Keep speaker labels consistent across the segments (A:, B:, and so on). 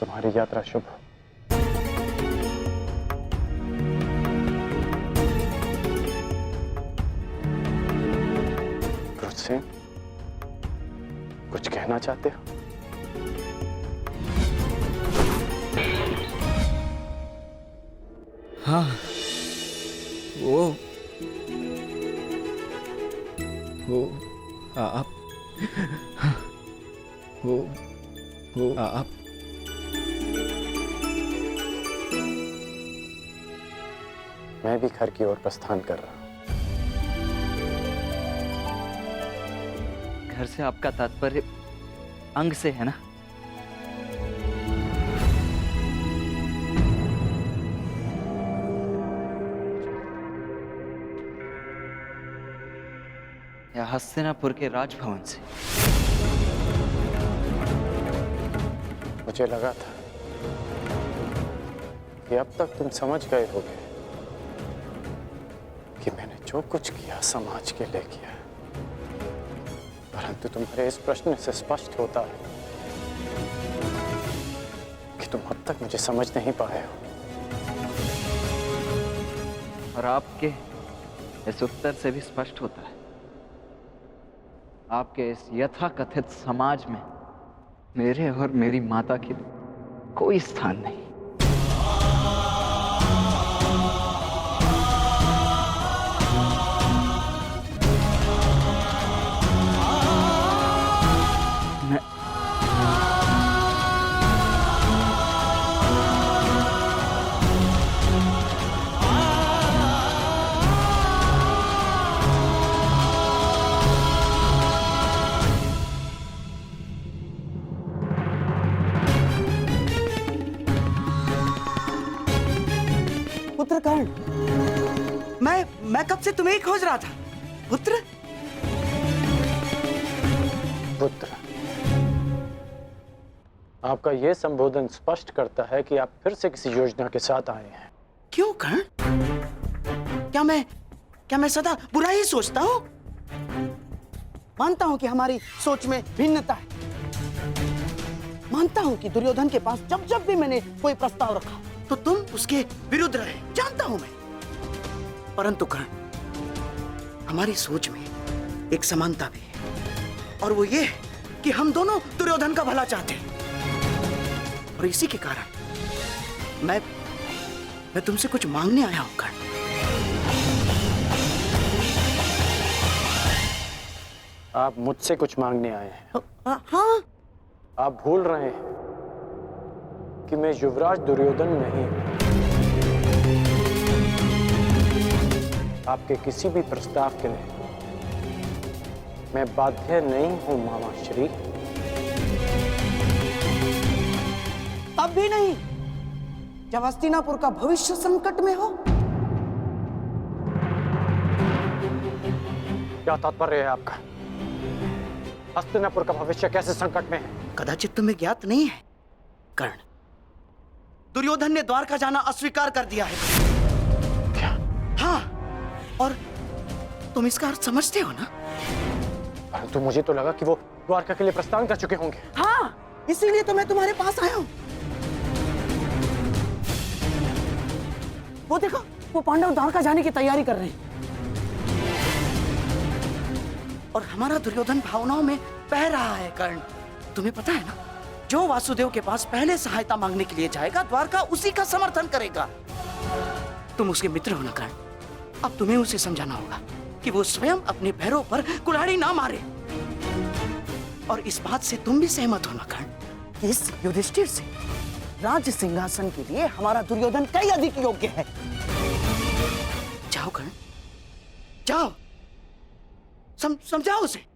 A: तुम्हारी यात्रा शुभ हो। रुद्रसेन, कुछ कहना चाहते हो?
B: हाँ, वो आप वो आप
A: मैं भी घर की ओर प्रस्थान कर रहा हूं।
B: घर से आपका तात्पर्य अंग से है ना? या हस्तिनापुर के राजभवन से?
A: मुझे लगा था कि अब तक तुम समझ गए होगे कि मैंने जो कुछ किया समाज के लिए किया, परंतु तुम्हारे इस प्रश्न से स्पष्ट होता है कि तुम अब तक मुझे समझ नहीं पाए हो।
B: और आपके इस उत्तर से भी स्पष्ट होता है, आपके इस यथाकथित समाज में मेरे और मेरी माता के लिए कोई स्थान नहीं।
C: पुत्र कर्ण, मैं कब से तुम्हें ही खोज रहा था। पुत्र
A: पुत्र, आपका यह संबोधन स्पष्ट करता है कि आप फिर से किसी योजना के साथ आए हैं।
C: क्यों कर्ण? क्या मैं सदा बुरा ही सोचता हूँ? मानता हूँ कि हमारी सोच में भिन्नता है। मानता हूँ कि दुर्योधन के पास जब जब भी मैंने कोई प्रस्ताव रखा तो तुम उसके विरुद्ध रहे, जानता हूं मैं। परंतु कर्ण, हमारी सोच में एक समानता भी है, और वो ये कि हम दोनों दुर्योधन का भला चाहते हैं। और इसी के कारण मैं तुमसे कुछ मांगने आया हूं कर्ण।
A: आप मुझसे कुछ मांगने आए हैं?
C: हाँ।
A: आप भूल रहे हैं कि मैं युवराज दुर्योधन नहीं हूं। आपके किसी भी प्रस्ताव के लिए मैं बाध्य नहीं हूं मामा श्री।
C: तब भी नहीं, जब हस्तिनापुर का भविष्य संकट में हो।
A: क्या तात्पर्य है आपका? हस्तिनापुर का भविष्य कैसे संकट में है?
C: कदाचित तुम्हें ज्ञात नहीं है कर्ण, दुर्योधन ने द्वारका जाना अस्वीकार कर दिया है।
A: क्या?
C: हाँ, और तुम इसका अर्थ समझते हो ना?
A: परंतु मुझे तो लगा कि वो द्वारका के लिए प्रस्थान कर चुके होंगे।
C: हाँ, इसीलिए तो मैं तुम्हारे पास आया हूं। वो देखो, वो पांडव द्वारका जाने की तैयारी कर रहे हैं। और हमारा दुर्योधन भावनाओं में बह रहा है कर्ण। तुम्हें पता है ना, जो वासुदेव के पास पहले सहायता मांगने के लिए जाएगा, द्वारका उसी का समर्थन करेगा। तुम उसके मित्र हो ना कर्ण, अब तुम्हें उसे समझाना होगा कि वो स्वयं अपने पैरों पर कुल्हाड़ी ना मारे। और इस बात से तुम भी सहमत हो ना कर्ण, इस युधिष्ठिर से राज्य सिंहासन के लिए हमारा दुर्योधन कई अधिक योग्य है। जाओ कर्ण, जाओ, समझाओ उसे।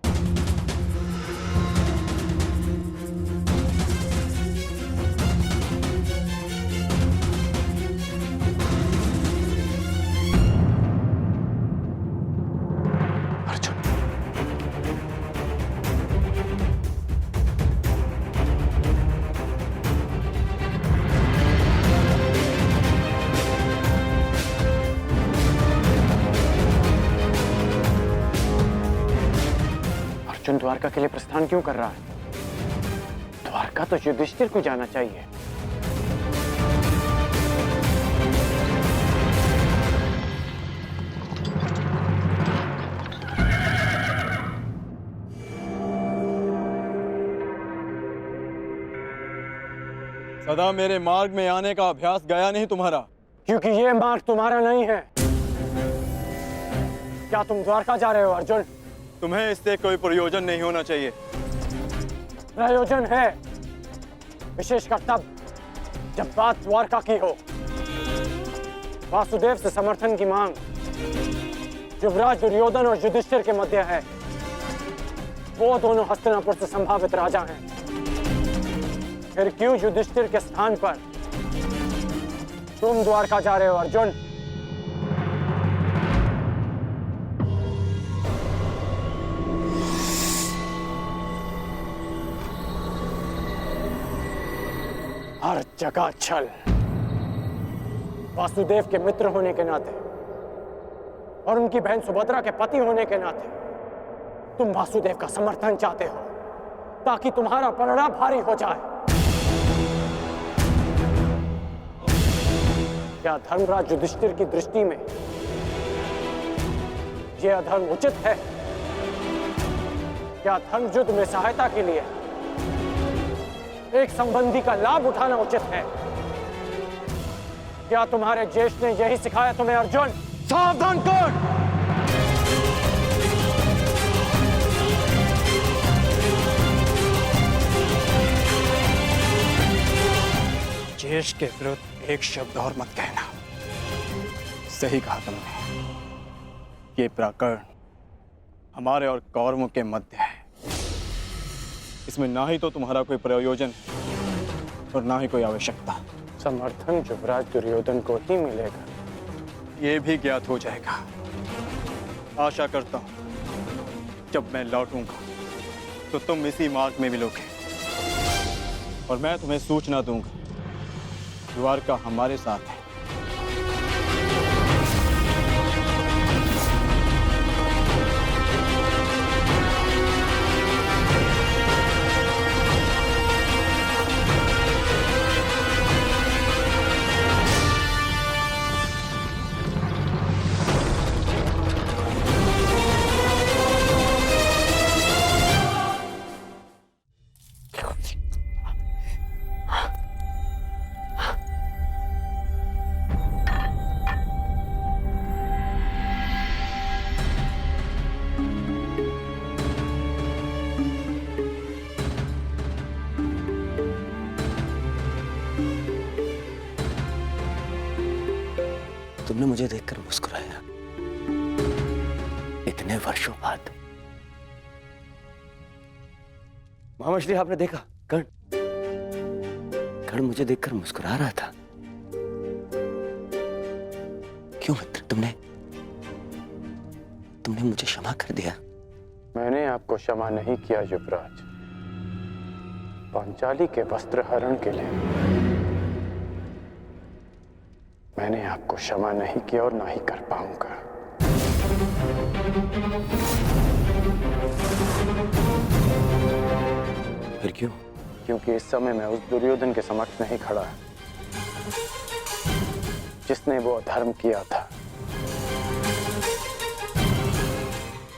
A: अर्जुन द्वारका के लिए प्रस्थान क्यों कर रहा है? द्वारका तो युधिष्ठिर को जाना चाहिए।
D: सदा मेरे मार्ग में आने का अभ्यास गया नहीं तुम्हारा।
A: क्योंकि ये मार्ग तुम्हारा नहीं है। क्या तुम द्वारका जा रहे हो अर्जुन?
D: तुम्हें इससे कोई प्रयोजन नहीं होना चाहिए।
A: प्रयोजन है, विशेषकर तब जब बात द्वारका की हो। वासुदेव से समर्थन की मांग युवराज दुर्योधन और युधिष्ठिर के मध्य है। वो दोनों हस्तिनापुर से संभावित राजा हैं। फिर क्यों युधिष्ठिर के स्थान पर तुम द्वारका जा रहे हो अर्जुन? हर जगह छल। वासुदेव के मित्र होने के नाते और उनकी बहन सुभद्रा के पति होने के नाते तुम वासुदेव का समर्थन चाहते हो ताकि तुम्हारा पलड़ा भारी हो जाए। क्या धर्मराज युधिष्ठिर की दृष्टि में यह अधर्म उचित है? क्या धर्म युद्ध में सहायता के लिए एक संबंधी का लाभ उठाना उचित है? क्या तुम्हारे ज्येष्ठ ने यही सिखाया तुम्हें अर्जुन? सावधान कर!
D: ज्येष्ठ के विरुद्ध एक शब्द और मत कहना। सही कहा तुमने। ये प्रकरण हमारे और कौरवों के मध्य है। इसमें ना ही तो तुम्हारा कोई प्रयोजन और ना ही कोई आवश्यकता।
A: समर्थन युवराज दुर्योधन को ही मिलेगा।
D: ये भी ज्ञात हो जाएगा। आशा करता हूं जब मैं लौटूंगा तो तुम इसी मार्ग में मिलोगे और मैं तुम्हें सूचना दूंगा। द्वारका हमारे साथ है।
C: तुमने मुझे देखकर मुस्कुराया इतने वर्षों बाद। महामछली, आपने देखा कर्ण मुझे देखकर मुस्कुरा रहा था। क्यों मित्र, तुमने मुझे क्षमा कर दिया?
A: मैंने आपको क्षमा नहीं किया युवराज। पांचाली के वस्त्र हरण के लिए मैंने आपको क्षमा नहीं किया और ना ही कर पाऊंगा।
C: फिर क्यों?
A: क्योंकि इस समय मैं उस दुर्योधन के समक्ष नहीं खड़ा जिसने वो अधर्म किया था।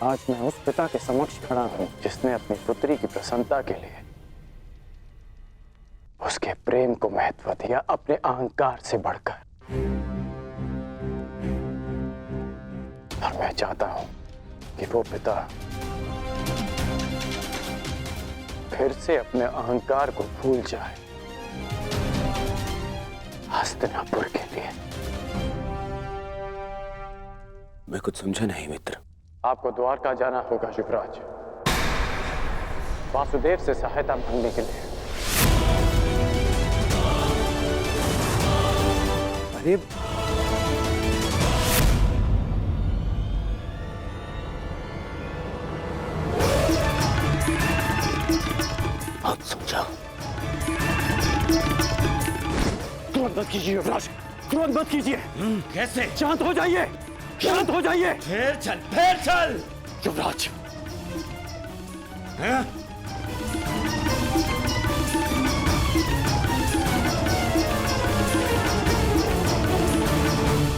A: आज मैं उस पिता के समक्ष खड़ा हूं जिसने अपनी पुत्री की प्रसन्नता के लिए उसके प्रेम को महत्व दिया अपने अहंकार से बढ़कर। और मैं चाहता हूं कि वो पिता फिर से अपने अहंकार को भूल जाए हस्तिनापुर के लिए।
C: मैं कुछ समझा नहीं मित्र।
A: आपको द्वारका जाना होगा युवराज, वासुदेव से सहायता मांगने के लिए।
C: अरे बहुत समझाओ।
A: क्रोध मत कीजिए युवराज, क्रोध मत कीजिए।
C: कैसे?
A: शांत हो जाइए, शांत हो जाइए।
C: फिर चल
A: युवराज,